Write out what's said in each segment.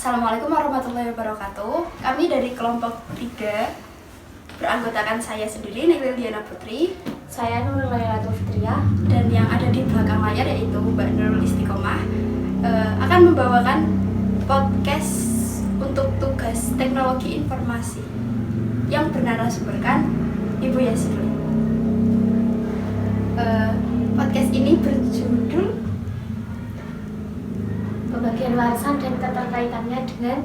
Assalamualaikum warahmatullahi wabarakatuh. Kami dari kelompok 3 beranggotakan saya sendiri, Neglil Diana Putri, Saya Nurul Laylatul Fitriah. dan yang ada di belakang layar yaitu Mbak Nurul Istiqomah akan membawakan podcast untuk tugas teknologi informasi yang bernarasumberkan Ibu Yasmin. Podcast ini berjudul Pembagian warisan dan keterkaitannya dengan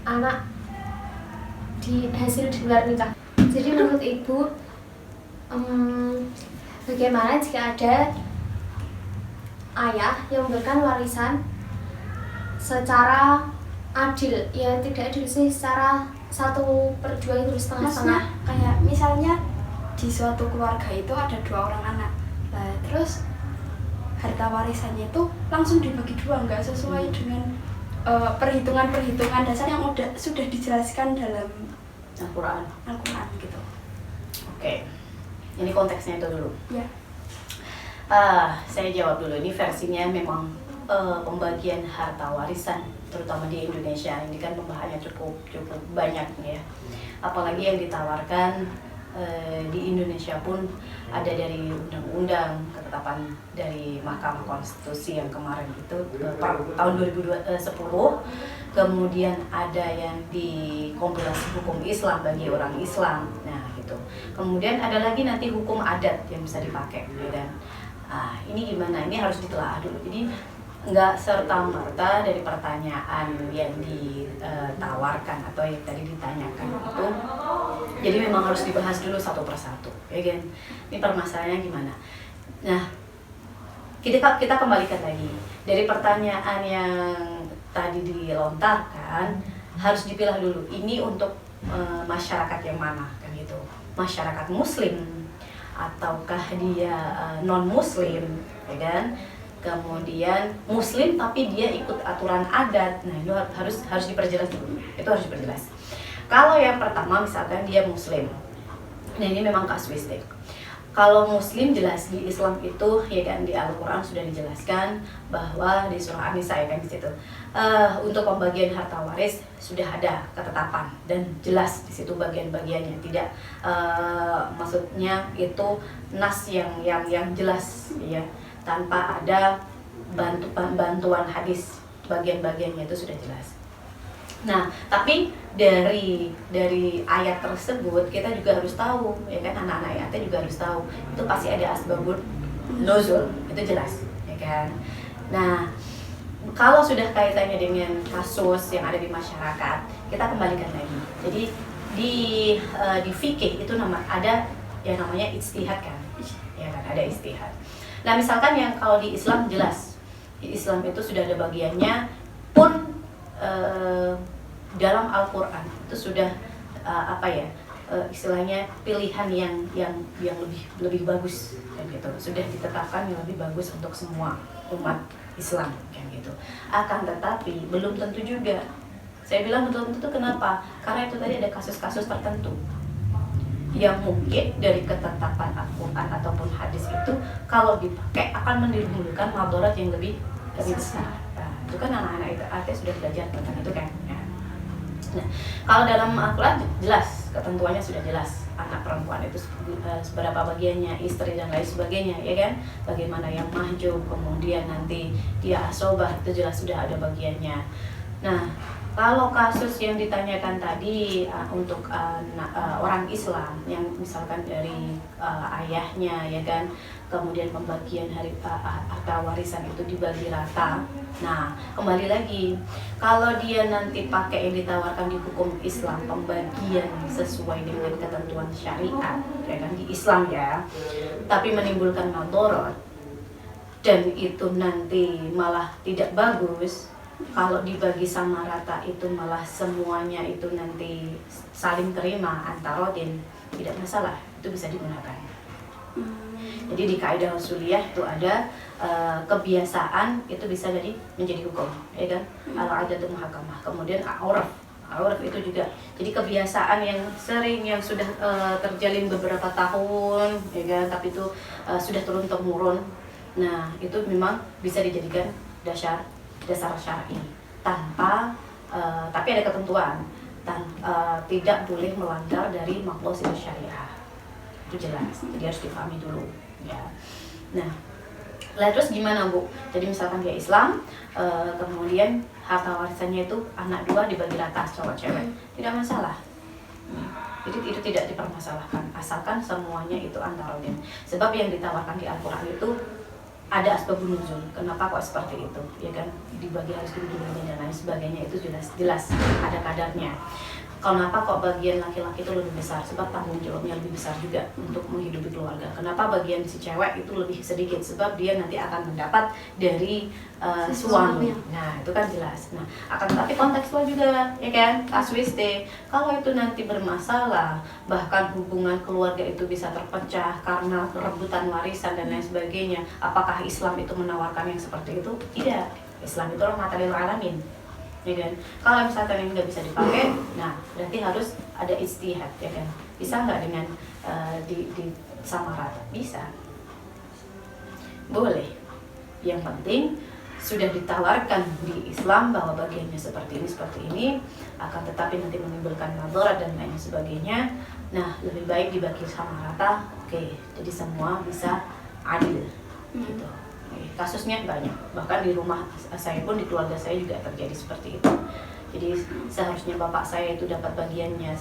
anak hasil di luar nikah. Jadi menurut Ibu, bagaimana jika ada ayah yang memberikan warisan secara adil? Ya tidak adil sih, secara 1/2 itu setengah-setengah. Kayak misalnya di suatu keluarga itu ada 2 orang anak, nah terus harta warisannya itu langsung dibagi 2, nggak sesuai dengan perhitungan dasar yang sudah dijelaskan dalam Al-Quran gitu. Oke. Ini konteksnya itu dulu. Ya. Saya jawab dulu. Ini versinya memang pembagian harta warisan, terutama di Indonesia. Ini kan pembahasannya cukup banyak ya. Apalagi yang ditawarkan di Indonesia pun ada dari undang-undang, ketetapan dari Mahkamah Konstitusi yang kemarin itu tahun 2010, kemudian ada yang di kompilasi hukum Islam bagi orang Islam, nah gitu. Kemudian ada lagi nanti hukum adat yang bisa dipakai, dan ini gimana? Ini harus ditelaah dulu. Jadi nggak serta-merta dari pertanyaan yang ditawarkan atau yang tadi ditanyakan itu, jadi memang harus dibahas dulu satu persatu, ya kan? Ini permasalahannya gimana? Nah, kita kembalikan lagi dari pertanyaan yang tadi dilontarkan, harus dipilah dulu. Ini untuk masyarakat yang mana, kan gitu? Masyarakat Muslim ataukah dia non-Muslim, ya kan? Kemudian Muslim tapi dia ikut aturan adat. Nah, itu harus diperjelas dulu. Itu harus diperjelas. Kalau yang pertama misalkan dia Muslim, nah ini memang kasuistik. Kalau Muslim jelas di Islam itu, ya kan, di Al-Quran sudah dijelaskan bahwa di surah An-Nisa, ya kan, di situ untuk pembagian harta waris sudah ada ketetapan dan jelas di situ bagian-bagiannya. Tidak maksudnya itu nas yang jelas, ya, tanpa ada bantuan hadis, bagian-bagiannya itu sudah jelas. Nah, tapi dari ayat tersebut kita juga harus tahu, ya kan, anak-anak ayatnya juga harus tahu itu pasti ada asbabun nuzul, itu jelas, ya kan. Nah, kalau sudah kaitannya dengan kasus yang ada di masyarakat, kita kembalikan lagi. Jadi di fikih itu ada yang namanya ijtihad, kan, ya kan, ada ijtihad. Nah, misalkan yang kalau di Islam jelas, di Islam itu sudah ada bagiannya pun dalam Al-Quran itu sudah istilahnya pilihan yang lebih bagus, kan gitu. Sudah ditetapkan yang lebih bagus untuk semua umat Islam, kan gitu. Akan tetapi belum tentu juga. Saya bilang belum tentu, kenapa? Karena itu tadi ada kasus-kasus tertentu yang mungkin dari ketetapan Al-Quran ataupun hadis itu kalau dipakai akan menimbulkan madarat yang lebih besar. Nah, itu kan anak-anak itu artinya sudah belajar tentang itu, kan. Nah, kalau dalam Al-Quran jelas, ketentuannya sudah jelas. Anak perempuan itu seberapa bagiannya, istri dan lain sebagainya, ya kan. Bagaimana yang mahjub, kemudian nanti dia asobah, itu jelas sudah ada bagiannya. Nah, kalau kasus yang ditanyakan tadi untuk orang Islam yang misalkan dari ayahnya, ya kan, kemudian pembagian harta warisan itu dibagi rata. Nah, kembali lagi, kalau dia nanti pakai yang ditawarkan di hukum Islam, pembagian sesuai dengan ketentuan syariat, ya kan, di Islam, ya, tapi menimbulkan madarat dan itu nanti malah tidak bagus. Kalau dibagi sama rata itu malah semuanya itu nanti saling terima antarodin, tidak masalah, itu bisa digunakan. Jadi di kaidah usuliyah itu ada kebiasaan itu bisa menjadi hukum, ya kan? Al-adatu muhakamah. Kemudian urf itu juga. Jadi kebiasaan yang sering yang sudah terjalin beberapa tahun, ya kan? Tapi itu sudah turun temurun. Nah, itu memang bisa dijadikan dasar syar'i. tanpa tapi ada ketentuan tidak boleh melanggar dari maqasid syariah, itu jelas, jadi harus dipahami dulu ya. Nah, terus gimana Bu? Jadi misalkan dia Islam, kemudian harta warisannya itu anak 2 dibagi rata cowok cewek, tidak masalah. Jadi itu tidak dipermasalahkan, asalkan semuanya itu antarodin. Sebab yang ditawarkan di Al-Quran itu ada asbabun nuzul, kenapa kok seperti itu, ya kan, dibagi harus dibagi dan lain sebagainya, itu jelas ada kadarnya. Kenapa kok bagian laki-laki itu lebih besar? Sebab tanggung jawabnya lebih besar juga untuk menghidupi keluarga. Kenapa bagian si cewek itu lebih sedikit? Sebab dia nanti akan mendapat dari suami. Nah, itu kan jelas. Nah, akan tetapi kontekstual juga, ya kan? Kasuiste. Kalau itu nanti bermasalah, bahkan hubungan keluarga itu bisa terpecah karena rebutan warisan dan lain sebagainya. Apakah Islam itu menawarkan yang seperti itu? Tidak. Islam itu rahmatan lil alamin. Ya kan? Kalau misalkan ini nggak bisa dipakai, nah berarti harus ada ijtihad, ya kan? Bisa nggak dengan di sama rata? Bisa, boleh. Yang penting sudah ditawarkan di Islam bahwa bagiannya seperti ini, akan tetapi nanti menimbulkan madarat dan lain sebagainya. Nah, lebih baik dibagi sama rata. Oke, jadi semua bisa adil, gitu. Kasusnya banyak, bahkan di rumah saya pun, di keluarga saya juga terjadi seperti itu. Jadi seharusnya bapak saya itu dapat bagiannya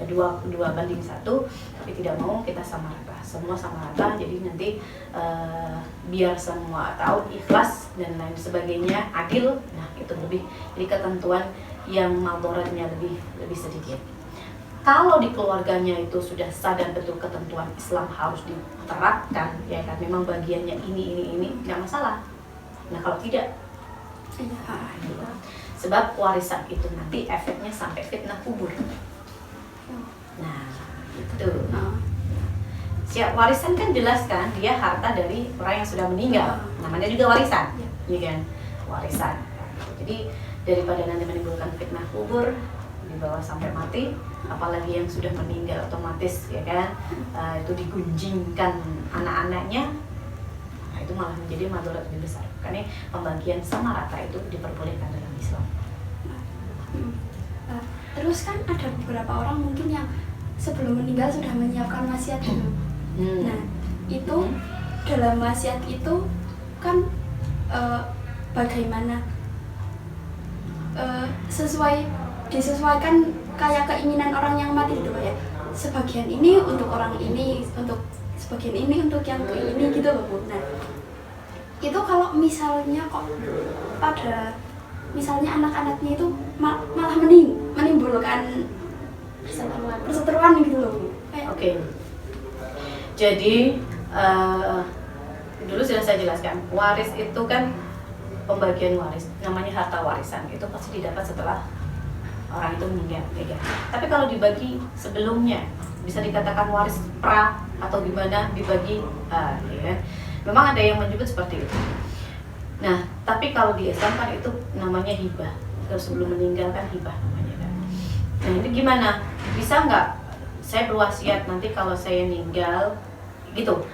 2:1, tapi tidak mau, kita sama rata, semua sama rata. Jadi nanti biar semua tahu, ikhlas dan lain sebagainya, adil. Nah itu lebih, jadi ketentuan yang madaratnya lebih sedikit. Kalau di keluarganya itu sudah sadar betul ketentuan Islam harus diterapkan, ya kan, memang bagiannya ini, tidak masalah. Nah kalau tidak, gitu. Sebab warisan itu nanti efeknya sampai fitnah kubur. Nah itu. Siap, warisan kan jelas kan, dia harta dari orang yang sudah meninggal, namanya juga warisan, ya kan, warisan. Jadi daripada nanti menimbulkan fitnah kubur, dibawa sampai mati, apalagi yang sudah meninggal otomatis, ya kan, itu digunjingkan anak-anaknya, nah itu malah menjadi madarat lebih besar. Karena pembagian sama rata itu diperbolehkan dalam Islam. Terus kan ada beberapa orang mungkin yang sebelum meninggal sudah menyiapkan wasiat dulu. Nah itu dalam wasiat itu kan bagaimana disesuaikan kayak keinginan orang yang mati gitu ya, sebagian ini untuk orang ini, untuk sebagian ini untuk yang ini gitu loh Bu. Nah itu kalau misalnya kok pada misalnya anak-anaknya itu malah menimbulkan perseteruan gitu loh Bu. Oke. Jadi dulu sudah saya jelaskan, waris itu kan pembagian waris, namanya harta warisan, itu pasti didapat setelah orang itu meninggal, ya. Tapi kalau dibagi sebelumnya, bisa dikatakan waris pra atau gimana dibagi, ya. Memang ada yang menyebut seperti itu. Nah, tapi kalau di Islam kan itu namanya hibah. Kalau sebelum meninggal kan hibah namanya kan. Nah itu gimana? Bisa nggak saya berwasiat nanti kalau saya meninggal, gitu.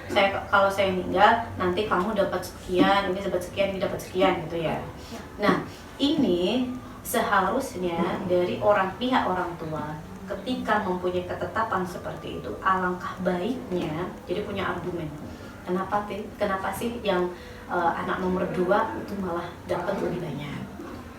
Kalau saya meninggal nanti kamu dapat sekian, ini dapat sekian, ini dapat sekian, gitu ya. Nah ini seharusnya dari pihak orang tua ketika mempunyai ketetapan seperti itu, alangkah baiknya jadi punya argumen. Kenapa sih yang anak nomor 2 itu malah dapat lebih banyak,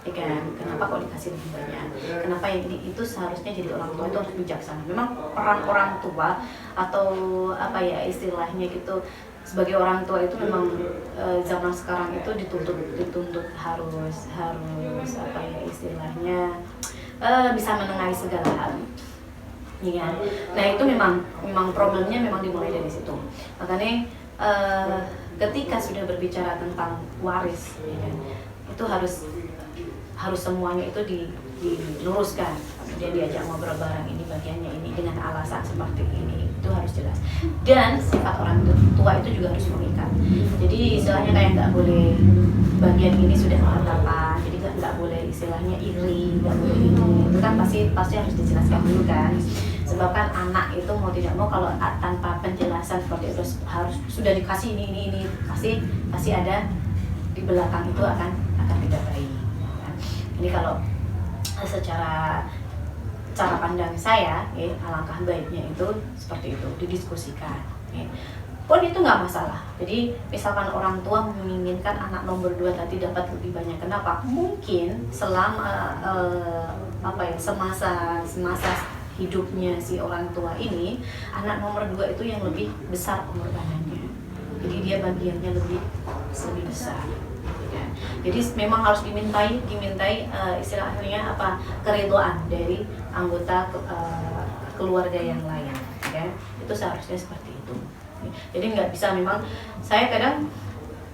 ya kan? Kenapa kok dikasih lebih banyak? Kenapa yang itu seharusnya jadi orang tua itu harus bijaksana. Memang peran orang tua atau apa ya istilahnya gitu, sebagai orang tua itu memang zaman sekarang itu dituntut harus apa ya istilahnya bisa menengahi segala hal, ya. Nah itu memang problemnya memang dimulai dari situ. Makanya ketika sudah berbicara tentang waris, ya kan, itu harus semuanya itu diluruskan. Kemudian diajak ngobrol bareng, ini bagiannya ini dengan alasan seperti ini, itu harus jelas. Dan sifat orang tua itu juga harus mengikat. Jadi istilahnya kayak nggak boleh bagian ini sudah mengatakan, jadi nggak boleh istilahnya iri, nggak boleh ini. Itu kan pasti harus dijelaskan dulu kan. Sebab kan anak itu mau tidak mau kalau tanpa penjelasan seperti itu harus sudah dikasih ini pasti ada di belakang itu akan tidak baik. Ini kalau secara cara pandang saya, ya, alangkah baiknya itu seperti itu, didiskusikan. Ya. Pun itu nggak masalah. Jadi misalkan orang tua menginginkan anak nomor 2 tadi dapat lebih banyak, kenapa? Mungkin selama semasa hidupnya si orang tua ini, anak nomor 2 itu yang lebih besar pengorbanannya. Jadi dia bagiannya lebih besar. Ya. Jadi memang harus dimintai istilahnya keridhaan dari anggota keluarga yang lain. Ya. Itu seharusnya seperti itu. Jadi nggak bisa, memang saya kadang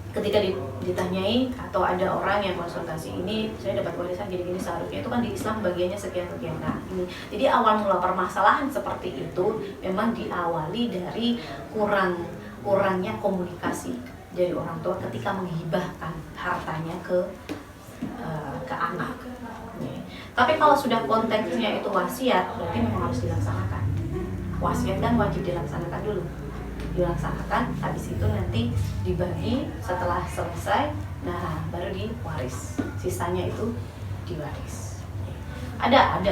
ketika ditanyai atau ada orang yang konsultasi, ini saya dapat warisan gini-gini, seharusnya itu kan di Islam bagiannya sekian-sekian. Nah ini, jadi awal mula permasalahan seperti itu memang diawali dari kurangnya komunikasi dari orang tua ketika menghibahkan hartanya ke anak. Tapi kalau sudah konteksnya itu wasiat, berarti memang harus dilaksanakan. Wasiat kan wajib dilaksanakan dulu. Dilaksanakan, habis itu nanti dibagi, setelah selesai, nah baru diwaris, sisanya itu diwaris. Ada,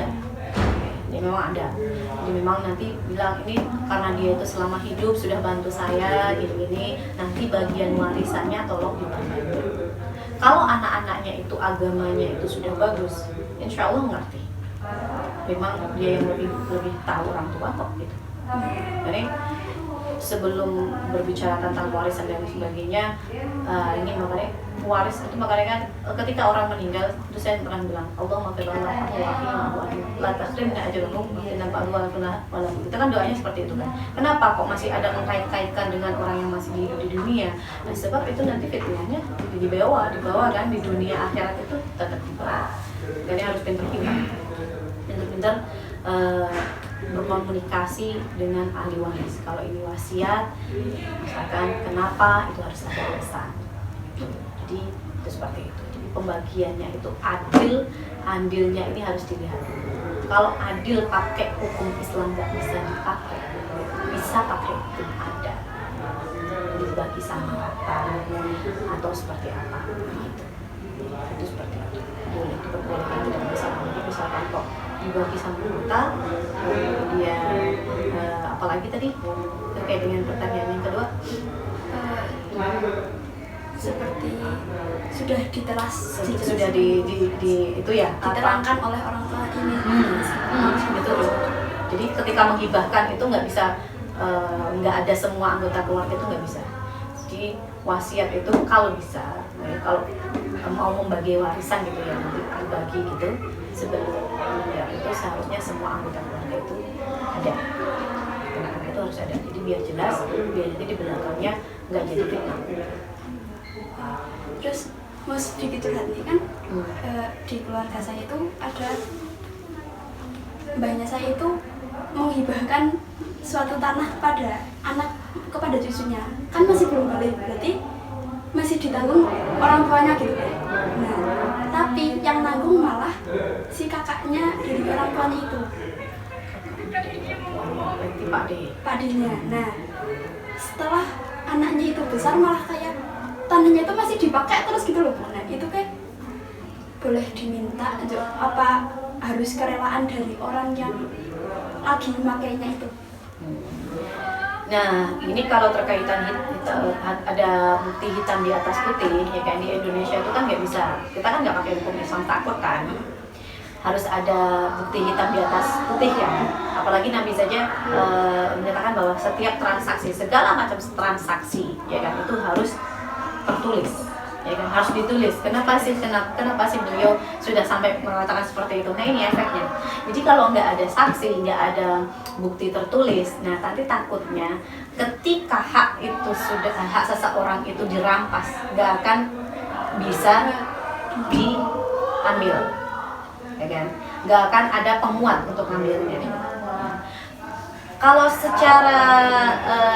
ini memang ada. Jadi memang nanti bilang ini karena dia itu selama hidup sudah bantu saya gini-gini, nanti bagian warisannya tolong dibagi. Kalau anak-anaknya itu agamanya itu sudah bagus, insya Allah ngerti. Memang dia yang lebih tahu orang tua kok gitu. Jadi sebelum berbicara tentang warisan dan sebagainya, ini makanya waris itu makanya kan ketika orang meninggal itu saya pernah bilang Allahumma la tahrimna ajrahum inna ba'duna wala. Itu kan doanya seperti itu kan. Kenapa kok masih ada mengkait-kaitkan dengan orang yang masih hidup di dunia? Nah, sebab itu nanti fitnahnya dibawa kan di dunia akhirat itu tetap dibawa. Jadi harus pintar-pintar berkomunikasi dengan ahli waris. Kalau ini wasiat, misalkan kenapa itu harus ada alasan. Jadi itu seperti itu. Jadi pembagiannya itu adil, andilnya ini harus dilihat. Kalau adil pakai hukum Islam nggak bisa dipakai, bisa pakai hukum ada, dibagi sama rata atau seperti apa gitu. Itu seperti itu. Boleh diperbolehkan, tidak masalah. Jadi misalkan kok dibagi sama rata, kemudian apalagi tadi terkait dengan pertanyaan yang kedua, seperti sudah diteras, sudah di itu ya diterangkan oleh orang tua ini. Betul. Jadi ketika menghibahkan itu nggak bisa, nggak ada semua anggota keluarga itu nggak bisa. Jadi wasiat itu kalau bisa, kalau mau membagi warisan gitu ya, nanti dibagi gitu sebelum meninggal itu seharusnya semua anggota keluarga itu ada. Karena itu harus ada. Jadi biar jelas, biar nanti di belakangnya nggak jadi fitnah. Terus mau sedikit curhat nih kan, di keluarga saya itu ada mbahnya saya itu menghibahkan suatu tanah kepada cucunya, kan masih belum balik, berarti masih ditanggung orang tuanya gitu kan. Nah, tapi yang nanggung malah si kakaknya dari orang tuanya itu, Pak D-nya. Nah, setelah anaknya itu besar malah kayak tanahnya itu masih dipakai terus gitu loh. Nah, itu kayak boleh diminta apa harus kerelaan dari orang yang lagi memakainya itu. Nah, ini kalau terkaitan ada bukti hitam di atas putih, ya kan di Indonesia itu kan nggak bisa, kita kan nggak pakai hukum Islam takut kan, harus ada bukti hitam di atas putih ya. Apalagi Nabi saja menyatakan bahwa setiap transaksi, segala macam transaksi, ya kan itu harus tertulis, ya kan harus ditulis. Kenapa sih beliau sudah sampai mengatakan seperti itu? Nah ini efeknya. Jadi kalau nggak ada saksi, nggak ada bukti tertulis, nah nanti takutnya ketika hak seseorang itu dirampas, nggak akan bisa diambil, ya kan? Nggak akan ada penguat untuk ngambilnya. Kalau secara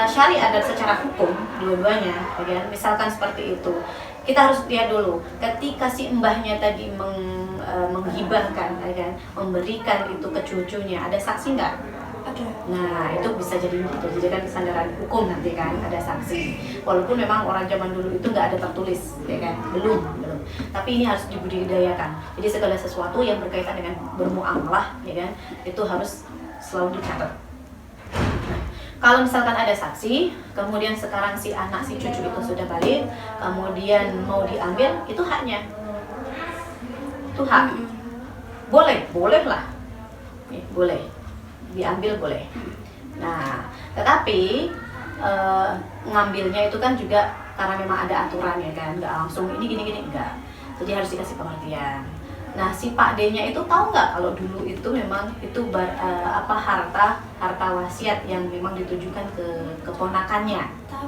syariat dan secara hukum dua-duanya, ya kan? Misalkan seperti itu, kita harus lihat dulu ketika si mbahnya tadi menghibahkan, ya kan? Memberikan itu ke cucunya, ada saksi nggak? Ada. Nah itu bisa jadi kan sandaran hukum nanti kan, ada saksi. Walaupun memang orang zaman dulu itu nggak ada tertulis, ya kan? Belum. Tapi ini harus dibudidayakan. Jadi segala sesuatu yang berkaitan dengan bermuamalah, ya kan, itu harus selalu dicatat. Nah, kalau misalkan ada saksi, kemudian sekarang si anak, si cucu itu sudah balik, kemudian mau diambil, itu haknya. Itu hak. Boleh lah. Boleh. Diambil boleh. Nah, tetapi ngambilnya itu kan juga karena memang ada aturan ya kan, nggak langsung ini gini enggak. Jadi harus dikasih pengertian. Nah, si Pak D-nya itu tahu nggak kalau dulu itu memang itu harta wasiat yang memang ditujukan ke keponakannya.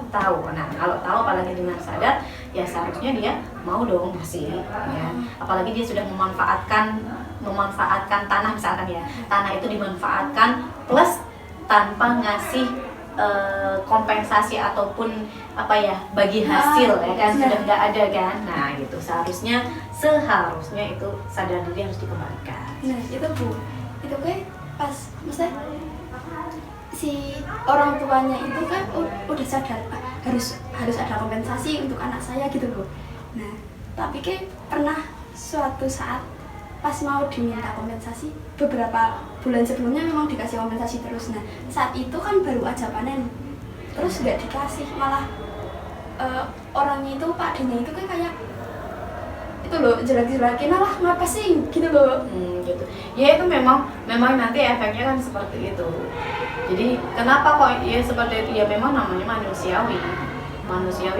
Tahu. Nah, kalau tahu apalagi dengan sadar, ya seharusnya dia mau dong ngasih, ya. Apalagi dia sudah memanfaatkan tanah misalkan ya. Tanah itu dimanfaatkan plus tanpa ngasih kompensasi ataupun bagi hasil, ya kan, sudah nggak ada kan. Nah gitu, seharusnya itu sadar diri harus dikembalikan. Nah itu Bu, itu kan pas maksudnya si orang tuanya itu kan udah sadar harus ada kompensasi untuk anak saya gitu Bu. Nah tapi kan pernah suatu saat pas mau diminta kompensasi, beberapa bulan sebelumnya memang dikasih kompensasi terus. Nah saat itu kan baru aja panen, terus nggak dikasih, malah orangnya itu, Pak D-nya itu kan kayak itu loh, jelek-jelekin lah, ngapa sih gitu loh. Gitu. Ya itu memang nanti efeknya kan seperti itu. Jadi kenapa kok ya seperti itu, ya memang namanya manusiawi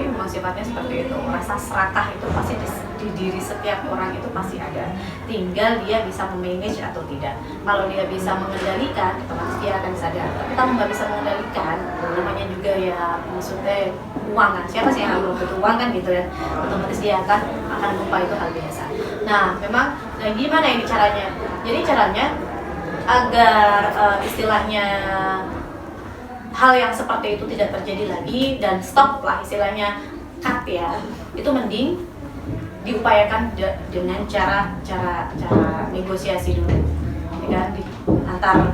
memang sifatnya seperti itu. Rasa serakah itu pasti di diri setiap orang itu pasti ada, tinggal dia bisa memanage atau tidak. Kalau dia bisa mengendalikan, otomatis dia akan sadar. Tapi kalau nggak bisa mengendalikan, namanya juga ya maksudnya uang kan, siapa sih yang belum butuh uang kan gitu ya, otomatis dia akan lupa, itu hal biasa. Nah memang gimana ini caranya? Jadi caranya agar istilahnya hal yang seperti itu tidak terjadi lagi dan stop lah, istilahnya cut ya, itu mending diupayakan dengan cara negosiasi dulu, ya kan, antar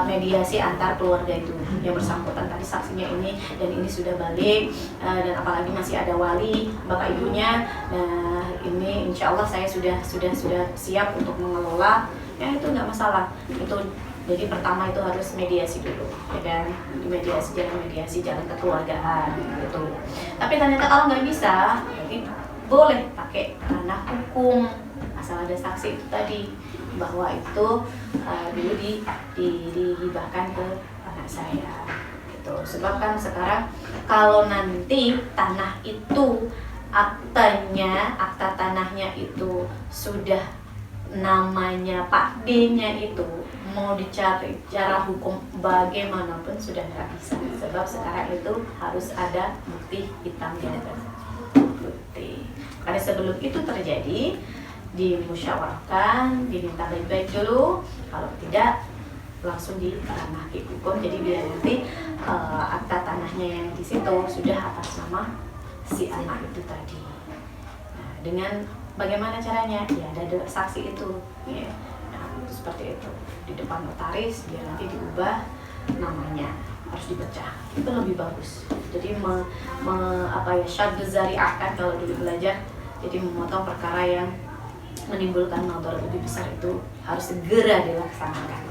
mediasi antar keluarga itu yang bersangkutan tadi, saksinya ini dan ini sudah balik, dan apalagi masih ada wali bapak ibunya. Nah ini insya Allah saya sudah siap untuk mengelola, ya itu nggak masalah itu. Jadi pertama itu harus mediasi dulu, ya kan, jalan kekeluargaan gitu. Tapi ternyata kalau nggak bisa, jadi boleh pakai ranah hukum, asal ada saksi itu tadi bahwa itu dulu dihibahkan ke anak saya gitu. Sebab kan sekarang kalau nanti tanah itu akta tanahnya itu sudah namanya Pak D-nya itu, mau dicari cara hukum bagaimanapun sudah nggak bisa. Sebab sekarang itu harus ada bukti hitam di atas putih. Karena sebelum itu terjadi, dimusyawarahkan, diminta baik-baik dulu. Kalau tidak, langsung di ranah hukum. Jadi biar nanti akta tanahnya yang di situ sudah atas nama si anak itu tadi. Nah, dengan bagaimana caranya? Ya ada saksi itu, ya. Nah, seperti itu di depan notaris, biar nanti diubah namanya, harus dipecah, itu lebih bagus. Jadi syaddu zari'ah kan kalau dulu belajar, jadi memotong perkara yang menimbulkan madarat lebih besar itu harus segera dilaksanakan.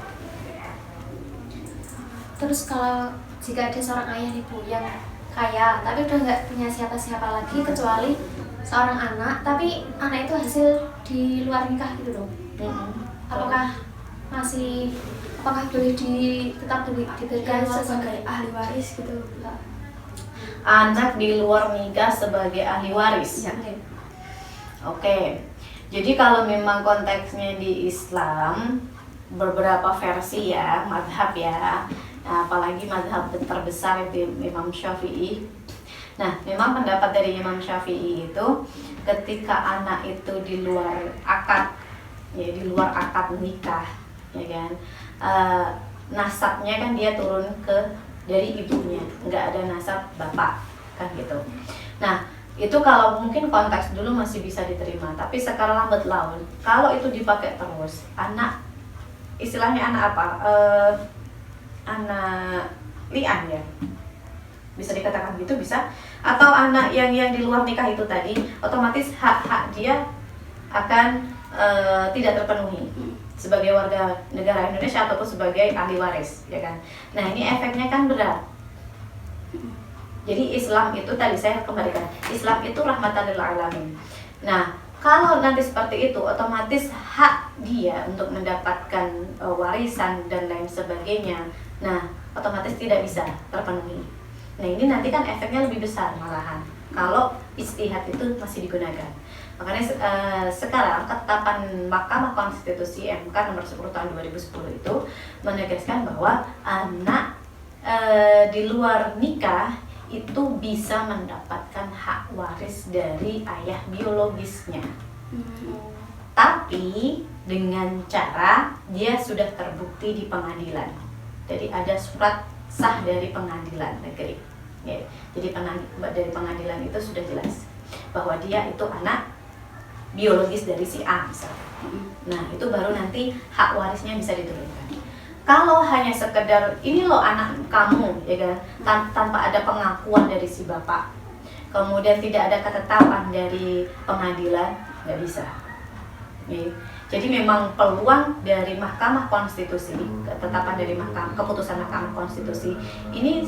Terus kalau jika ada seorang ayah ibu yang kaya tapi udah nggak punya siapa-siapa lagi kecuali seorang anak, tapi anak itu hasil di luar nikah gitu dong, apakah boleh tetap diberikan sebagai ahli waris gitu? Anak di luar nikah sebagai ahli waris. Ya. Oke. Jadi kalau memang konteksnya di Islam beberapa versi ya, mazhab ya. Nah, apalagi mazhab terbesar itu Imam Syafi'i. Nah, memang pendapat dari Imam Syafi'i itu ketika anak itu di luar akad, ya di luar akad nikah, ya kan, nasabnya kan dia turun dari ibunya, nggak ada nasab bapak kan gitu. Nah itu kalau mungkin konteks dulu masih bisa diterima, tapi sekarang lambat laun kalau itu dipakai terus, anak istilahnya anak apa, anak li'an ya, bisa dikatakan gitu, bisa. Atau anak yang di luar nikah itu tadi, otomatis hak-hak dia akan tidak terpenuhi sebagai warga negara Indonesia ataupun sebagai ahli waris, ya kan. Nah, ini efeknya kan berat. Jadi Islam itu tadi saya kembalikan, Islam itu rahmatan lil alamin. Nah, kalau nanti seperti itu, otomatis hak dia untuk mendapatkan warisan dan lain sebagainya, nah otomatis tidak bisa terpenuhi. Nah, ini nanti kan efeknya lebih besar malahan kalau ijtihad itu masih digunakan. Makanya sekarang ketetapan Mahkamah Konstitusi MK nomor 10 tahun 2010 itu menegaskan bahwa anak di luar nikah itu bisa mendapatkan hak waris dari ayah biologisnya. Tapi dengan cara dia sudah terbukti di pengadilan. Jadi ada surat sah dari pengadilan negeri. Ya, jadi dari pengadilan itu sudah jelas bahwa dia itu anak biologis dari si A misalnya. Nah, itu baru nanti hak warisnya bisa diturunkan. Kalau hanya sekedar ini loh anak kamu, ya kan, tanpa ada pengakuan dari si bapak, kemudian tidak ada ketetapan dari pengadilan, nggak bisa. Ya. Jadi memang peluang dari Mahkamah Konstitusi, ketetapan dari keputusan Mahkamah Konstitusi ini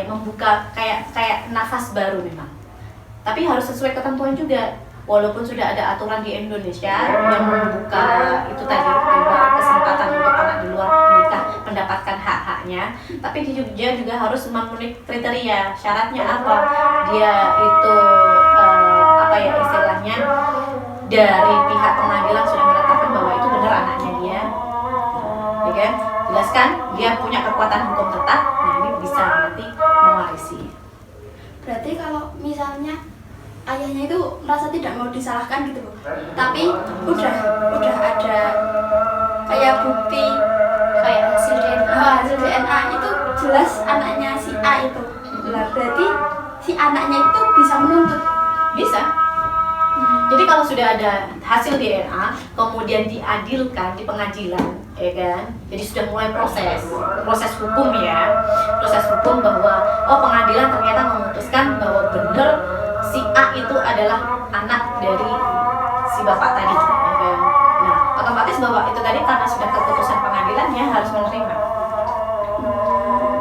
membuka kayak nafas baru memang. Tapi harus sesuai ketentuan juga. Walaupun sudah ada aturan di Indonesia yang membuka itu tadi kesempatan untuk anak di luar nikah mendapatkan hak-haknya, tapi dia juga harus memenuhi kriteria. Syaratnya apa? Dia itu istilahnya dari pihak pengadilan sudah menetapkan bahwa itu benar anaknya dia, ya kan? Jelaskan dia punya kekuatan hukum tetap, nah ini bisa nanti mewarisi. Berarti kalau misalnya ayahnya itu merasa tidak mau disalahkan gitu, tapi udah ada kayak bukti, kayak hasil DNA itu jelas anaknya si A itu. Lah berarti si anaknya itu bisa menuntut. Bisa. Jadi kalau sudah ada hasil DNA, kemudian diadilkan di pengadilan, ya kan? Jadi sudah mulai proses hukum ya, proses hukum bahwa pengadilan ternyata memutuskan bahwa benar si A itu adalah anak dari si bapak tadi, ya kan? Nah, otomatis bahwa itu tadi karena sudah keputusan pengadilan ya harus menerima.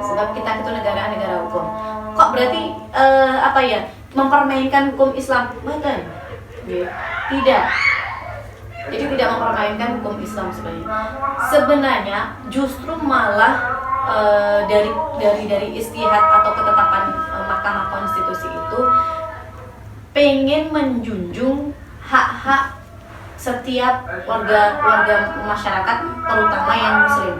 Sebab kita itu negara hukum. Kok berarti mempermainkan hukum Islam? Bukan. Tidak. Jadi tidak mempermainkan hukum Islam sebenarnya. Sebenarnya justru malah dari ijtihad atau ketetapan Mahkamah Konstitusi itu pengen menjunjung hak-hak setiap warga masyarakat, terutama yang muslim.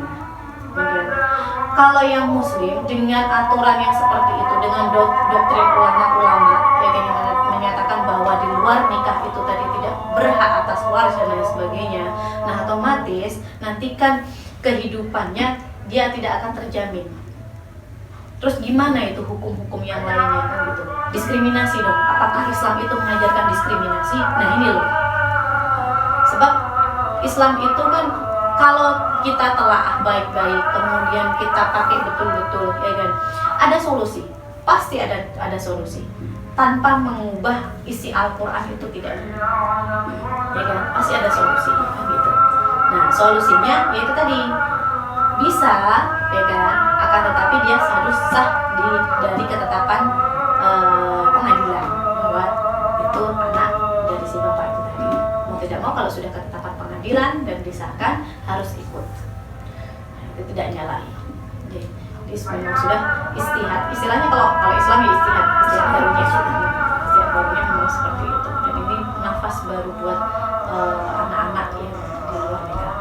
Kalau yang muslim dengan aturan yang seperti itu, dengan doktrin ulama-ulama yang menyatakan bahwa di luar nikah itu tadi tidak berhak atas waris dan lain sebagainya, nah otomatis nanti kan kehidupannya dia tidak akan terjamin. Terus gimana itu hukum-hukum yang lainnya kan gitu? Diskriminasi dong. Apakah Islam itu mengajarkan diskriminasi? Nah ini loh. Sebab Islam itu kan kalau kita telaah baik-baik, kemudian kita pakai betul-betul, ya kan, ada solusi. Pasti ada solusi. Tanpa mengubah isi Al-Quran itu tidak, ya kan, pasti ada solusi kan gitu. Nah solusinya yaitu tadi bisa, ya kan, akan tetapi dia harus sah dari ketetapan pengadilan bahwa itu anak dari si bapak itu tadi. Mau tidak mau kalau sudah ketetapan pengadilan dan disahkan harus ikut. Nah, itu tidak nyalahi. Jadi memang sudah ijtihad. Istilahnya kalau Islam ya ijtihad barunya memang seperti itu. Dan ini nafas baru buat anak-anak yang di luar nikah.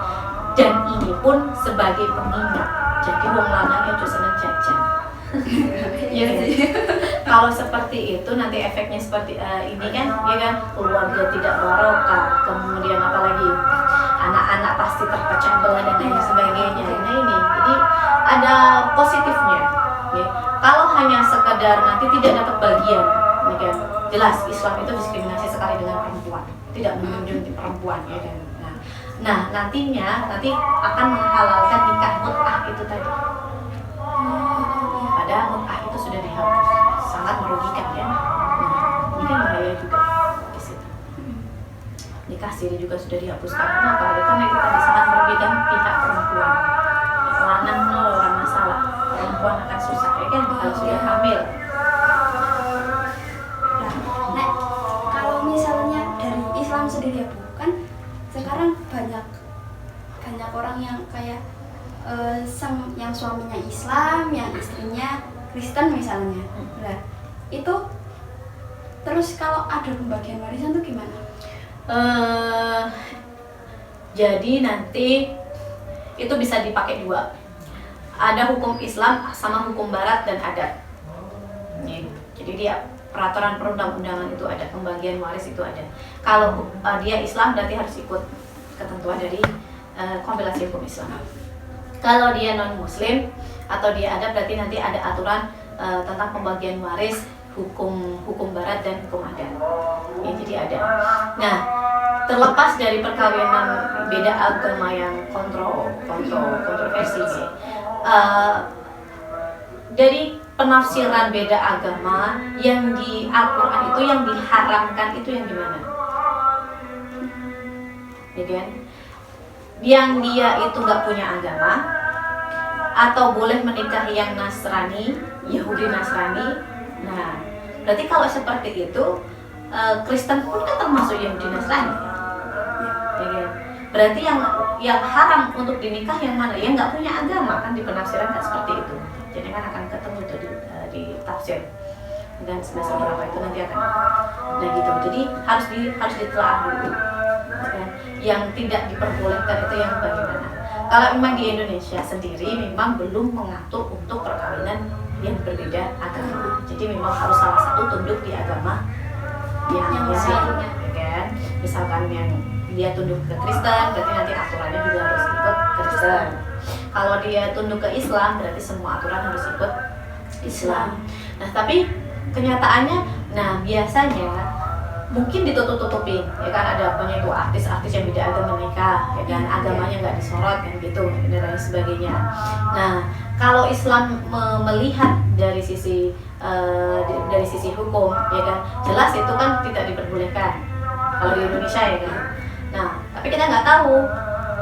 Dan ini pun sebagai pengingat. Jadi wong lanang itu seneng jajan. Iya sih. Kalau seperti itu nanti efeknya seperti ini kan, ya kan, keluarga tidak barokah, kemudian apalagi anak-anak pasti terpecah belah dan lain sebagainya. Nah ini, jadi ada positifnya. Ya. Kalau hanya sekedar nanti tidak dapat bagian, ya kan, jelas Islam itu diskriminasi sekali dengan perempuan, tidak menunjuk perempuan, ya kan. Nah nanti akan menghalalkan nikah mut'ah itu tadi. Padahal mut'ah itu sangat merugikan ya. Nah, ini kan bahaya juga di situ. Nikah siri juga sudah dihapuskan. Kenapa? Ya, karena itu tadi sangat merugikan pihak perempuan. Lanang nol orang masalah, perempuan akan susah ya kan kalau sudah hamil. Nah, kalau misalnya dari Islam sendiri ya Bu, kan sekarang banyak orang yang kayak yang suaminya Islam, yang istrinya Kristen misalnya. Nah, itu terus kalau ada pembagian warisan tuh gimana? Jadi nanti itu bisa dipakai dua. Ada hukum Islam sama hukum Barat dan adat. Jadi dia peraturan perundang-undangan itu ada, pembagian waris itu ada. Kalau dia Islam berarti harus ikut ketentuan dari kompilasi hukum Islam. Kalau dia non Muslim atau dia adat berarti nanti ada aturan tentang pembagian waris hukum Barat dan hukum adat. Ya, jadi ada. Nah, terlepas dari perkawinan beda agama yang kontroversi, dari penafsiran beda agama yang di Al-Quran itu yang diharamkan itu yang gimana? Ya kan? Yang dia itu nggak punya agama atau boleh menikahi yang Nasrani, Yahudi Nasrani. Nah, berarti kalau seperti itu Kristen pun kan termasuk Yahudi Nasrani. Ya kan? Berarti yang haram untuk dinikah yang mana? Yang nggak punya agama, kan di penafsiran kan seperti itu. Jadi kan akan ketemu itu di tafsir dan semester berapa itu nanti akan. Nah gitu. Jadi harus ditelaah dulu. Ya. Yang tidak diperbolehkan itu yang bagaimana? Kalau memang di Indonesia sendiri memang belum mengatur untuk perkawinan yang berbeda agama. Jadi memang harus salah satu tunduk di agama yang lainnya, kan? Misalkan yang dia tunduk ke Kristen, berarti nanti aturannya juga harus ikut Kristen. Kalau dia tunduk ke Islam, berarti semua aturan harus ikut Islam. Nah, tapi kenyataannya, nah biasanya mungkin ditutup-tutupin, ya kan, ada banyak itu artis-artis yang beda agama menikah, ya kan, agamanya nggak disorot kan gitu, dan lain sebagainya. Nah, kalau Islam melihat dari sisi hukum, ya kan, jelas itu kan tidak diperbolehkan kalau di Indonesia, ya kan. Nah, tapi kita nggak tahu,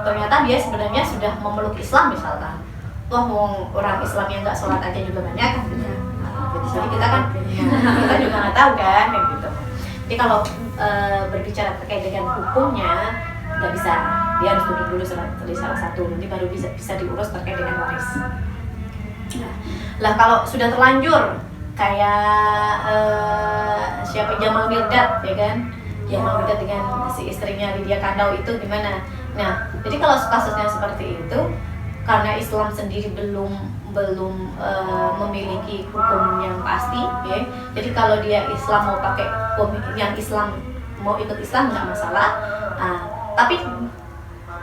ternyata dia sebenarnya sudah memeluk Islam misalkan. Toh orang Islam yang nggak sholat aja juga banyak kan gitu. Nah, jadi kita juga nggak tahu kan kayak gitu. Jadi kalau berbicara terkait dengan hukumnya nggak bisa, dia harus duduk dulu dari salah satu, nanti baru bisa diurus terkait dengan waris. Lah kalau sudah terlanjur kayak siapa Jamal Mirdad, ya kan, Jamal Mirdad dengan si istrinya Lydia Kandau itu gimana? Nah, jadi kalau kasusnya seperti itu, karena Islam sendiri belum memiliki hukum yang pasti, ya. Jadi kalau dia Islam mau pakai hukum yang Islam, mau ikut Islam nggak masalah. Nah, tapi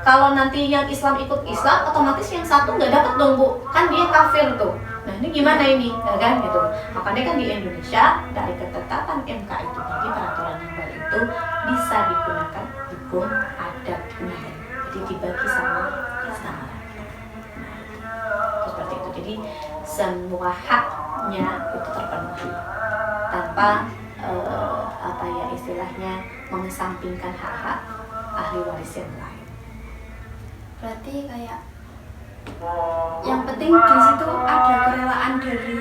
kalau nanti yang Islam ikut Islam, otomatis yang satu nggak dapat dong, Bu, kan dia kafir tuh. Nah ini gimana ini, ya kan gitu. Makanya kan di Indonesia dari ketetapan MK itu, jadi peraturan yang baru itu bisa digunakan hukum adat kemarin. Jadi dibagi sama. Seperti itu. Jadi semua haknya itu terpenuhi tanpa istilahnya mengesampingkan hak-hak ahli waris yang lain. Berarti kayak yang penting di situ ada kerelaan dari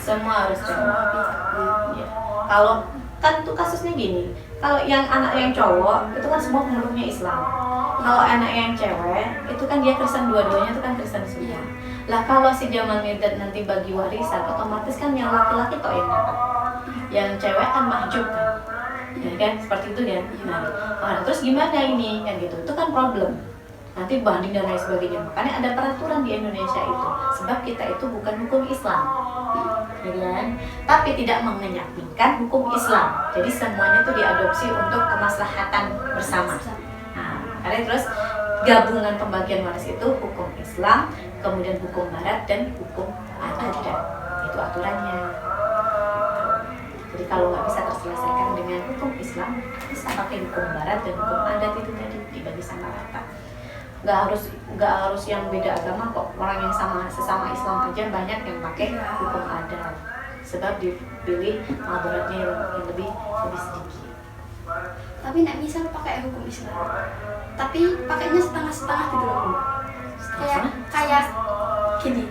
semua harus ya. Kalau kan tuh kasusnya gini, kalau yang anak yang cowok itu kan semua pemeluknya Islam. Kalau anak yang cewek itu kan dia Kristen, dua-duanya itu kan Kristen semua. Lah kalau si Jamal Mirdad nanti bagi warisan, otomatis kan yang laki-laki toh yang dapat, yang cewek kan mahjub kan, ya kan, seperti itu kan. Nah, terus gimana ini kan gitu, itu kan problem. Nanti banding dan lain sebagainya. Makanya ada peraturan di Indonesia itu, sebab kita itu bukan hukum Islam, ya kan? Tapi tidak mengenyampingkan hukum Islam. Jadi semuanya itu diadopsi untuk kemaslahatan bersama. Nah, karena terus gabungan pembagian waris itu hukum Islam, kemudian hukum Barat dan hukum adat. Itu aturannya. Jadi kalau nggak bisa terselesaikan dengan hukum Islam, bisa pakai hukum Barat dan hukum adat itu tadi dibagi sama rata. nggak harus yang beda agama kok, orang yang sesama Islam aja banyak yang pakai hukum adat, sebab dipilih moderatnya yang lebih sedikit. Tapi nek misal pakai hukum Islam, tapi pakainya setengah-setengah gitu loh Bu. Kayak gini,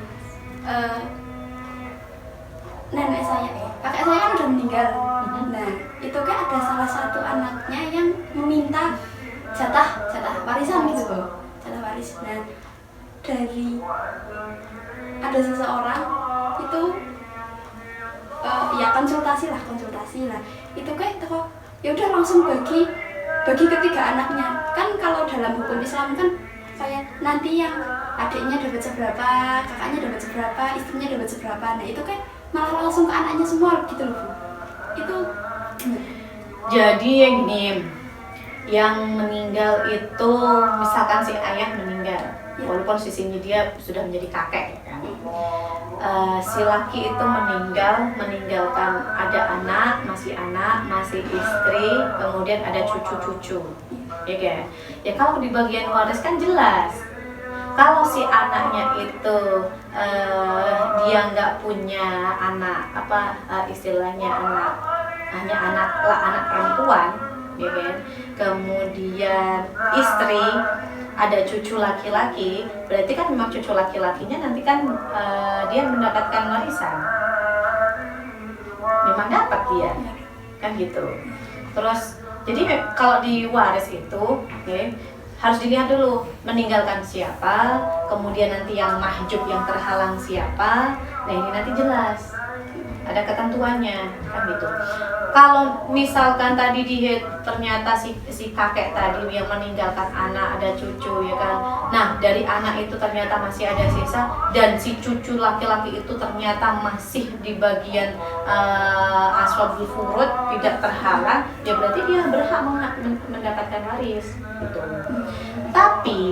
nenek saya, kakek saya kan udah meninggal. Nah itu kan ada salah satu anaknya yang meminta jatah warisan gitu loh, jatah waris. Nah dari ada seseorang itu ya konsultasi lah, itu kayak toko ya udah langsung bagi ketiga anaknya. Kan kalau dalam hukum Islam kan kayak nanti yang adiknya dapat seberapa, kakaknya dapat seberapa, istrinya dapat seberapa. Nah itu kan malah langsung ke anaknya semua gitu loh Bu. Itu jadi yang gini, yang meninggal itu misalkan si ayah meninggal, walaupun sisinya dia sudah menjadi kakek ya kan. Si laki itu meninggalkan ada anak, masih istri, kemudian ada cucu-cucu, ya kan? Ya kalau di bagian waris kan jelas. Kalau si anaknya itu dia nggak punya anak, istilahnya hanya anak perempuan, ya kan? Kemudian istri, ada cucu laki-laki, berarti kan memang cucu laki-lakinya nanti kan dia mendapatkan warisan, memang dapat dia, kan gitu. Terus jadi kalau di waris itu, okay, harus dilihat dulu meninggalkan siapa, kemudian nanti yang mahjub, yang terhalang siapa. Nah ini nanti jelas ada ketentuannya, kan gitu. Kalau misalkan tadi ternyata si kakek tadi yang meninggalkan anak, ada cucu, ya kan. Nah dari anak itu ternyata masih ada sisa, dan si cucu laki-laki itu ternyata masih di bagian ashabul furud, tidak terhalang, ya berarti dia berhak mendapatkan waris gitu. Tapi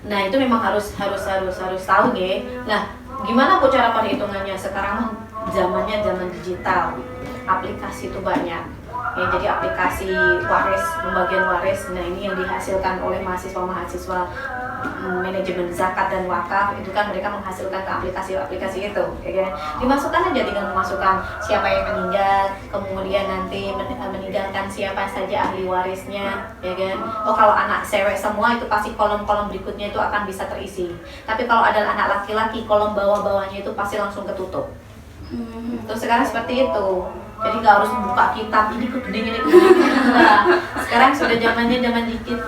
nah itu memang harus tahu ya. Nah gimana Bu cara perhitungannya? Sekarang zamannya zaman digital, aplikasi itu banyak ya, jadi aplikasi waris, pembagian waris. Nah ini yang dihasilkan oleh mahasiswa manajemen zakat dan wakaf, itu kan mereka menghasilkan ke aplikasi itu, ya kan? Dimasukkan aja, tinggal memasukkan siapa yang meninggal, kemudian nanti meninggalkan siapa saja ahli warisnya, ya kan? Oh kalau anak cewek semua itu pasti kolom-kolom berikutnya itu akan bisa terisi. Tapi kalau ada anak laki-laki, kolom bawah-bawahnya itu pasti langsung ketutup. Terus sekarang seperti itu. Jadi nggak harus buka kitab, ini kegedean ini enggak. Sekarang sudah zaman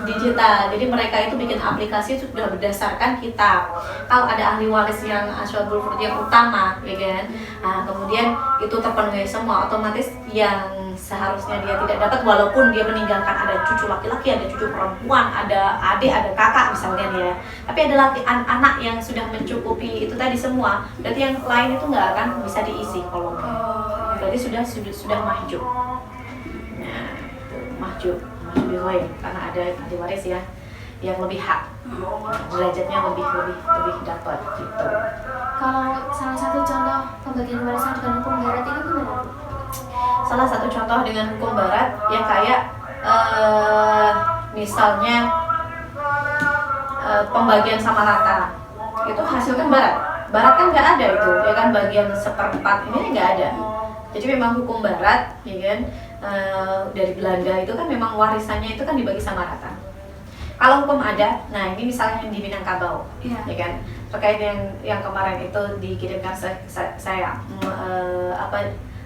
digital. Jadi mereka itu bikin aplikasi sudah berdasarkan kitab. Kalau ada ahli waris yang ashabul furud yang utama, ya kan. Nah, kemudian itu terpenuhi semua, otomatis yang seharusnya dia tidak dapat, walaupun dia meninggalkan ada cucu laki-laki, ada cucu perempuan, ada adik, ada kakak misalnya ya. Tapi ada anak yang sudah mencukupi itu tadi semua. Berarti yang lain itu nggak akan bisa diisi kolomnya. Berarti sudah mahjub. Nah, mahjub lain karena ada ahli waris ya yang lebih hak, derajatnya lebih dapat gitu. Kalau salah satu contoh pembagian warisan dengan hukum barat itu gimana? Salah satu contoh dengan hukum barat ya kayak misalnya pembagian sama rata itu hasil kan barat kan nggak ada itu ya kan, bagian seperempat ini nggak ada. Jadi memang hukum barat, ya kan, dari Belanda itu kan memang warisannya itu kan dibagi sama rata. Kalau hukum adat, nah ini misalnya yang di Minangkabau, ya kan, terkait yang kemarin itu dikirimkan saya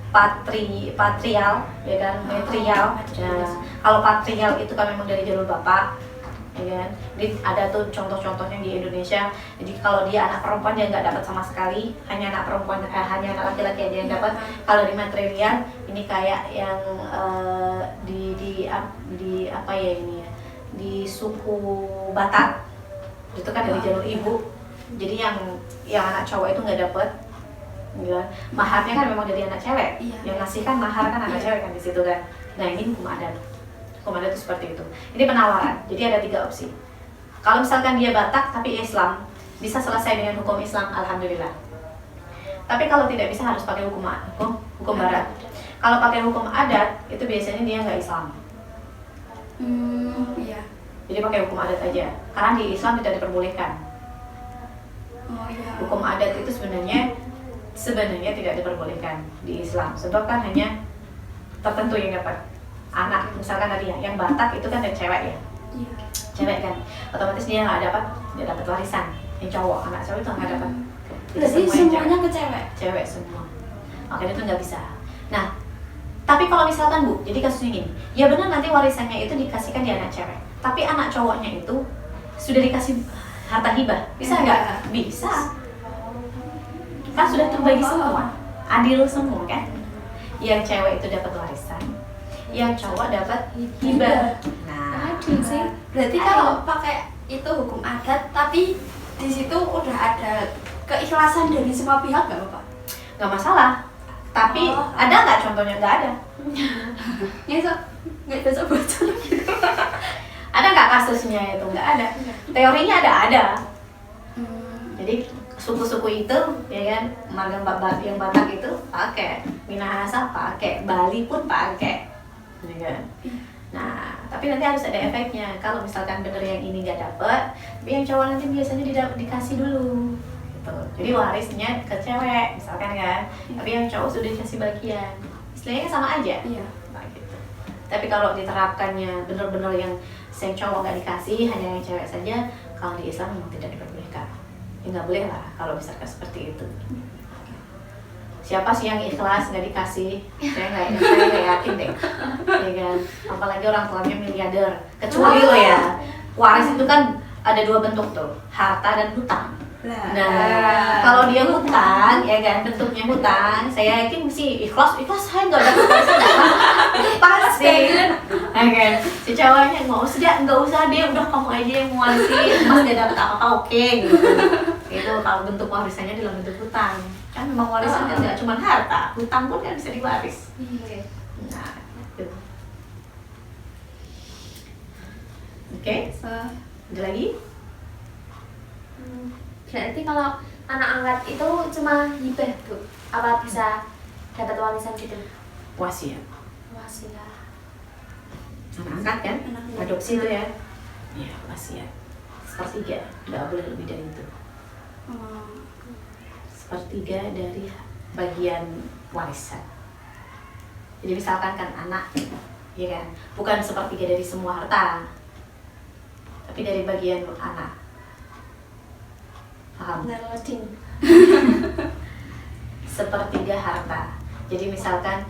patrial, ya kan, matrial. Nah, kalau patrial itu kan memang dari jalur bapak, ya kan. Jadi ada tuh contoh-contohnya di Indonesia. Jadi kalau dia anak perempuan dia nggak dapat sama sekali, hanya anak perempuan, hanya anak laki-laki aja yang dapat. Kalau di matrilian ini kayak yang di apa ya ini ya, di suku Batak itu kan dari jalur ibu. Jadi yang anak cowok itu nggak dapat. Ya. Maharnya kan memang dari anak cewek. Yang ngasih kan mahar kan anak cewek kan di situ kan. Nah ini hukum adat. Hukum adat itu seperti itu. Ini penawaran. Jadi ada 3 opsi. Kalau misalkan dia Batak tapi Islam, bisa selesai dengan hukum Islam, alhamdulillah. Tapi kalau tidak bisa harus pakai hukum barat. Kalau pakai hukum adat itu biasanya dia nggak Islam. Iya. Jadi pakai hukum adat aja. Karena di Islam tidak diperbolehkan. Oh iya. Hukum adat itu sebenarnya tidak diperbolehkan di Islam. Sebab kan hanya tertentu yang dapat. Anak misalkan tadi ya, yang Batak itu kan dari cewek ya. Iya. Cewek kan, otomatis dia nggak dapat, dia dapat warisan. Yang cowok, anak cowok itu nggak dapat. Itu Berarti semuanya ke cewek. cewek semua. Makanya itu nggak bisa. Nah, tapi kalau misalkan Bu, jadi kasusnya gini, ya benar nanti warisannya itu dikasihkan di anak cewek. Tapi anak cowoknya itu sudah dikasih harta hibah, bisa nggak? Bisa. Kan sudah terbagi semua, adil semua kan? Yang cewek itu dapat warisan, yang cowok dapat hibah. Nah, Adil sih. Berarti kalau pakai itu hukum adat, tapi di situ udah ada keikhlasan dari semua pihak nggak Bapak? nggak masalah. Tapi Oh. ada nggak contohnya? Nggak ada. Nggak bisa baca gitu. Ada nggak kasusnya itu? Nggak ada. Teorinya ada. Jadi suku-suku itu, ya kan, marga yang Batak itu pakai, Minahasa pakai, Bali pun pakai, ya kan. Nah, tapi nanti harus ada efeknya. Kalau misalkan bener yang ini nggak dapet, tapi yang cowok nanti biasanya dikasih dulu, gitu. Jadi warisnya ke cewek, misalkan kan. Tapi yang cowok sudah dikasih bagian. Istilahnya sama aja. Iya. Nah, gitu. Tapi kalau diterapkannya bener-bener yang cowok nggak dikasih, hanya yang cewek saja, kalau di Islam memang tidak diperbolehkan. Ya nggak boleh lah kalau misalkan seperti itu. Siapa sih yang ikhlas nggak dikasih? Saya nggak yakin deh, ya kan? Apalagi orang tuanya miliarder. Kecuali lo ya, waris itu kan ada dua bentuk tuh, harta dan hutang. Nah, kalau dia hutang, ya kan, bentuknya hutang, saya yakin sih ikhlas saya nggak dapat warisan, pasti, ya kan? Si cowoknya nggak usah dia, udah kamu aja yang mewarisi, mas nggak dapat apa-apa, oke, gitu. Itu kalau bentuk warisannya dalam bentuk hutang, kan memang warisan kan nggak cuma harta, hutang pun kan bisa diwaris. Nah, itu. Oke, ada lagi? Berarti kalau anak angkat itu cuma hibah Bu? Apa bisa dapat warisan gitu? Wasiat. Wasiat. Anak angkat kan? Anak angkat. Adopsi itu ya? Iya, wasiat. Sepertiga, nggak boleh lebih dari itu. Sepertiga dari bagian warisan. Jadi misalkan kan anak, ya kan, bukan sepertiga dari semua harta, tapi dari bagian anak. Paham? Narloding. Sepertiga harta. Jadi misalkan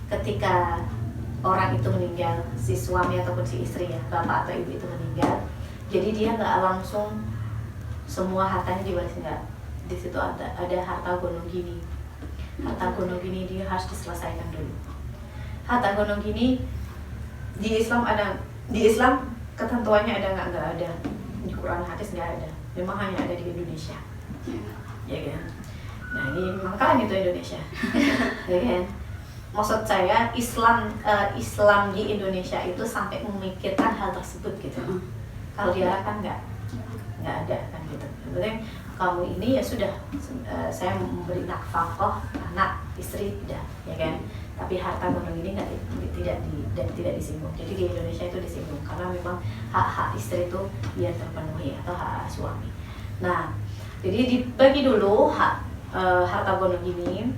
ketika orang itu meninggal, si suami ataupun si istri ya, bapak atau ibu itu meninggal, jadi dia nggak langsung semua hartanya diwarisin, nggak. Di situ ada harta gonogini. Harta gonogini dia harus diselesaikan dulu. Harta gonogini di Islam ketentuannya ada nggak ada. Di Quran hadis nggak ada, memang hanya ada di Indonesia, ya kan? Nah ini memang keren itu Indonesia, ya kan? Maksud saya Islam di Indonesia itu sampai memikirkan hal tersebut gitu. Kalau di Arab kan nggak ada kan gitu. Sebenarnya kamu ini ya sudah, saya memberi nafkah anak istri tidak, ya kan? Tapi harta gonong ini tidak disinggung. Jadi di Indonesia itu disinggung karena memang hak-hak istri itu biar terpenuhi atau hak suami. Nah, jadi dibagi dulu harta gonong ini.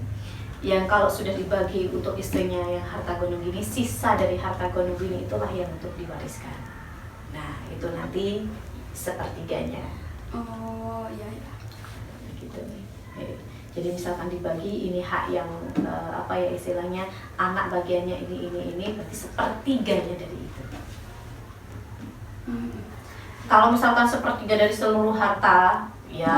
Yang kalau sudah dibagi untuk istrinya yang harta gonong ini, sisa dari harta gonong ini itulah yang untuk diwariskan. Nah, itu nanti sepertiganya. Oh iya. Gitu nih. Jadi misalkan dibagi ini hak yang apa ya istilahnya, anak bagiannya ini berarti sepertiganya dari itu. Kalau misalkan sepertiga dari seluruh harta, ya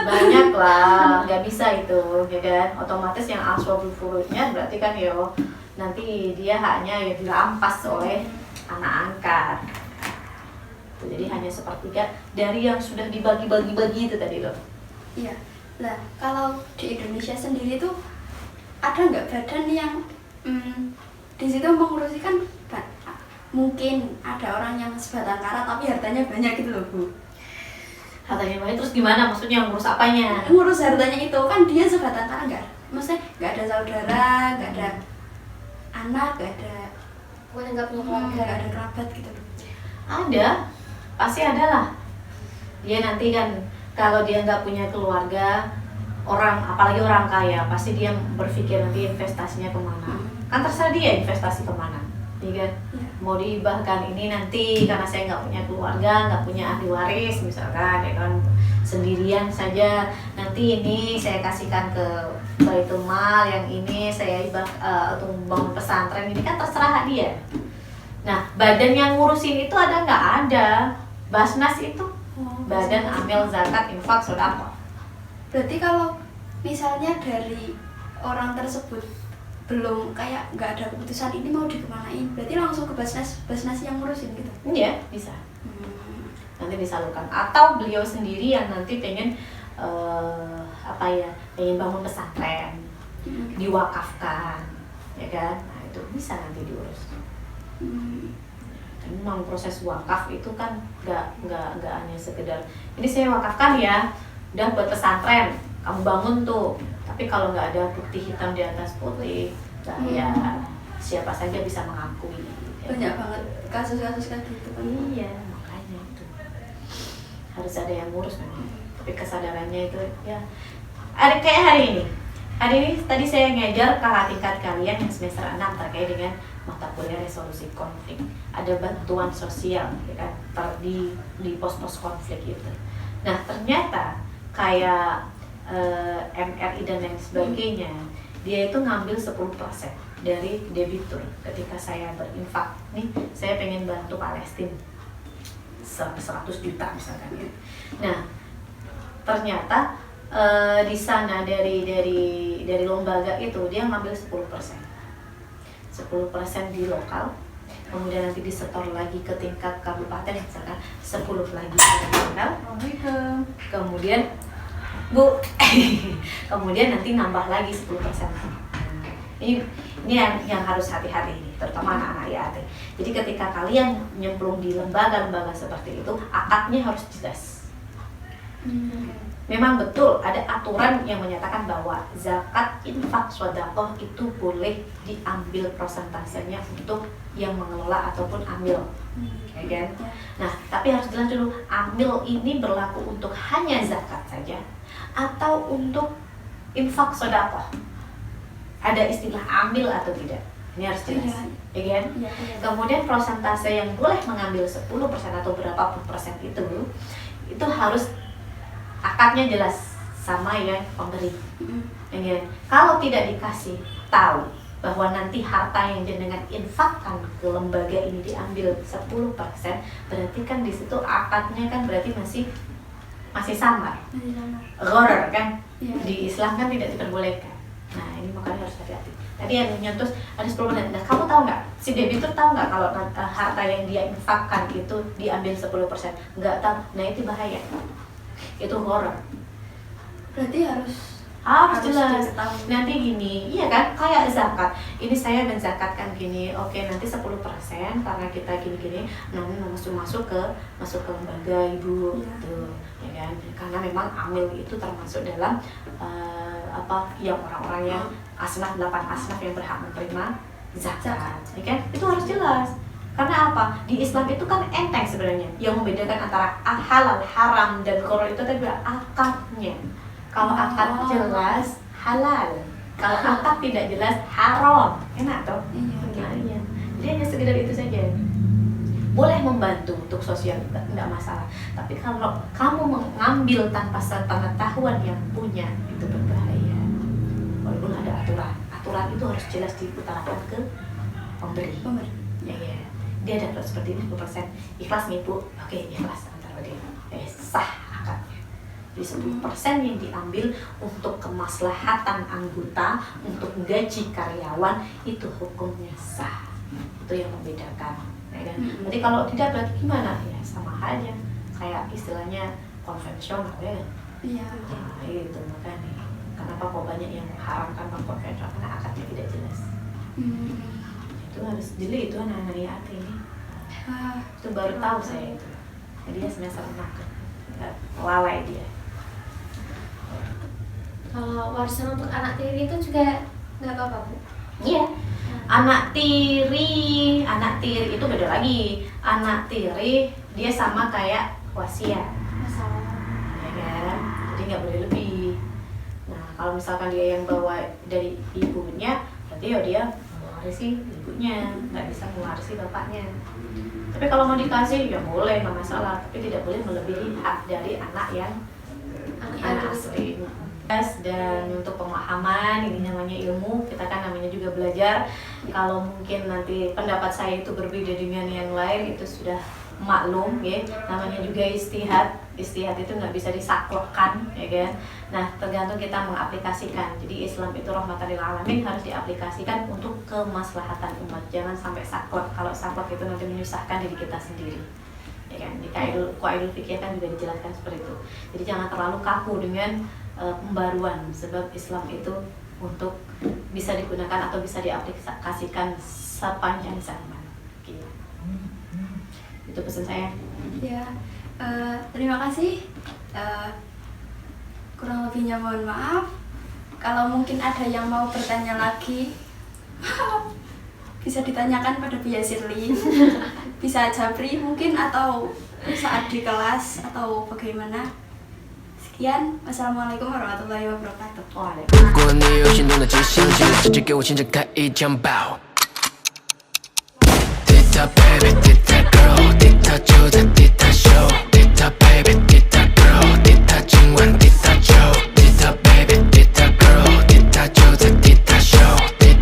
banyak lah, nggak bisa itu, ya kan? Otomatis yang aswabul furudnya berarti kan yo nanti dia haknya ya dirampas oleh anak angkat. Jadi hanya sepertiga dari yang sudah dibagi-bagi itu tadi loh. Iya. Nah, kalau di Indonesia sendiri tuh ada nggak badan yang di situ mengurusi kan mungkin ada orang yang sebatang kara tapi hartanya banyak gitu loh Bu. Hartanya banyak terus gimana? Maksudnya ngurus apanya? Ngurus hartanya itu kan dia sebatang kara maksudnya nggak ada saudara, nggak ada anak, nggak ada Pokoknya nggak punya keluarga. nggak ada kerabat gitu. Ada, pasti ada lah. Dia nanti kan kalau dia nggak punya keluarga, apalagi orang kaya, pasti dia berpikir nanti investasinya kemana. Kan terserah dia investasi kemana, iya kan? Iya. Mau dihibahkan ini nanti karena saya nggak punya keluarga, nggak punya ahli waris misalkan, ya kan, sendirian saja. Nanti ini saya kasihkan ke Baitul Mal, yang ini saya hibah untuk bangun pesantren. Ini kan terserah dia. Nah, badan yang ngurusin itu ada nggak? Ada. Basnas itu badan amil zakat infak sedekah. Berarti kalau misalnya dari orang tersebut belum kayak nggak ada keputusan ini mau dikemanain, berarti langsung ke Basnas yang ngurusin gitu. Iya, bisa. Nanti disalurkan, atau beliau sendiri yang nanti pengen pengen bangun pesantren, diwakafkan, ya kan? Nah, itu bisa nanti diurus. Memang proses wakaf itu kan nggak hanya sekedar ini saya wakafkan ya, udah buat pesantren, kamu bangun tuh. Tapi kalau nggak ada bukti hitam di atas putih, ya siapa saja bisa mengakui. Banyak banget kasus-kasus kayak gitu kan. Iya, makanya itu harus ada yang ngurus memang. Tapi kesadarannya itu ya ada kayak hari ini. Hari ini tadi saya ngajar kakak tingkat kalian yang semester 6 terkait dengan mata kuliah resolusi konflik. Ada bantuan sosial, ya kan, di pos-pos konflik itu. Nah, ternyata kayak MRI dan lain sebagainya, dia itu ngambil 10% dari debitur ketika saya berinfak. Nih, saya pengen bantu Palestina 100 juta misalkan ya. Nah, ternyata di sana dari lembaga itu dia ngambil 10% di lokal, kemudian nanti disetor lagi ke tingkat kabupaten misalkan 10 lagi ke lokal, kemudian kemudian nanti nambah lagi 10%. Ini yang harus hati-hati ini, terutama anak-anak IAT. Jadi ketika kalian nyemplung di lembaga-lembaga seperti itu, akadnya harus jelas. Memang betul ada aturan yang menyatakan bahwa zakat infak sedekah itu boleh diambil persentasenya untuk yang mengelola ataupun amil, ya kan? Nah, tapi harus jelas dulu, amil ini berlaku untuk hanya zakat saja atau untuk infak sedekah. Ada istilah amil atau tidak? Ini harus jelas, ya kan? Kemudian persentase yang boleh mengambil 10% atau berapapun persen itu harus akadnya jelas sama ya pemberi. Ya, kalau tidak dikasih tahu bahwa nanti harta yang jenengan infakkan ke lembaga ini diambil 10%, berarti kan di situ akadnya kan berarti masih samar. Gharar kan? Di Islam kan tidak diperbolehkan. Nah, ini makanya harus hati-hati. Tadi yang nyentuh ada 10%. Nah, kamu tahu nggak? Si debitur tahu nggak kalau harta yang dia infakkan itu diambil 10%? Nggak tahu. Nah, itu bahaya. Itu horor. Berarti harus jelas. diketahui. Nanti gini, iya kan, kayak zakat. Ini saya menzakatkan gini, oke nanti 10% karena kita gini-gini, nanti masuk ke lembaga ibu, gitu, ya kan? Karena memang amil itu termasuk dalam yang orang-orang yang asnaf 8 asnaf yang berhak menerima zakat, ya kan? Itu harus jelas. Karena apa? Di Islam itu kan enteng sebenarnya. Yang membedakan antara halal, haram, dan gharar itu adalah akadnya. Kalau akad jelas, halal. Kalau akad tidak jelas, haram. Enak toh? Iya. Jadi hanya sekedar itu saja. Boleh membantu untuk sosial, tidak masalah. Tapi kalau kamu mengambil tanpa pengetahuan yang punya, itu berbahaya. Walaupun ada aturan itu harus jelas diutarakan ke pemberi. Ya. Dia dapat seperti ini 10%, ikhlas nih Bu, oke ikhlas antara dia, sah akadnya. Jadi 10% yang diambil untuk kemaslahatan anggota, untuk gaji karyawan, itu hukumnya sah. Itu yang membedakan, ya kan? Jadi kalau tidak berarti gimana? Ya sama aja, kayak istilahnya konvensional ya. Iya. Nah, itu makanya kenapa kok banyak yang mengharamkan konvensional karena akadnya tidak jelas. Itu harus jeli itu anak-anak IAT ini. Itu baru tahu saya itu. Jadi dia semester 6 lalai dia. Kalau warisan untuk anak tiri itu juga nggak apa-apa Bu? Iya. Anak tiri itu beda lagi. Anak tiri dia sama kayak wasiat, ya kan? Jadi nggak boleh lebih. Nah, kalau misalkan dia yang bawa dari ibunya, berarti ya dia mewarisi ibunya, nggak bisa mewarisi bapaknya. Tapi kalau mau dikasih ya boleh, nggak masalah. Tapi tidak boleh melebihi hak dari anak yang anak asli. Dan untuk pemahaman, ini namanya ilmu, kita kan namanya juga belajar. Kalau mungkin nanti pendapat saya itu berbeda dengan yang lain, itu sudah maklum ya, namanya juga istihad. Istihad itu nggak bisa disaklekkan, ya kan. Nah, tergantung kita mengaplikasikan. Jadi Islam itu rahmatan lil alamin, harus diaplikasikan untuk kemaslahatan umat. Jangan sampai saklek. Kalau saklek itu nanti menyusahkan diri kita sendiri, ya kan. Di qaidul fikih kan juga dijelaskan seperti itu. Jadi jangan terlalu kaku dengan pembaruan, sebab Islam itu untuk bisa digunakan atau bisa diaplikasikan sepanjang zaman. Gitu. Itu pesan saya. Ya, terima kasih. Kurang lebihnya mohon maaf. Kalau mungkin ada yang mau bertanya lagi, bisa ditanyakan pada Bia Sirlin, bisa Jabri mungkin, atau saat di kelas, atau bagaimana. Sekian, wassalamualaikum warahmatullahi wabarakatuh. 如果你有心动的迹象，记得直接给我亲自开一枪爆。Tita baby, Tita girl，Tita就在Tita show，Tita baby。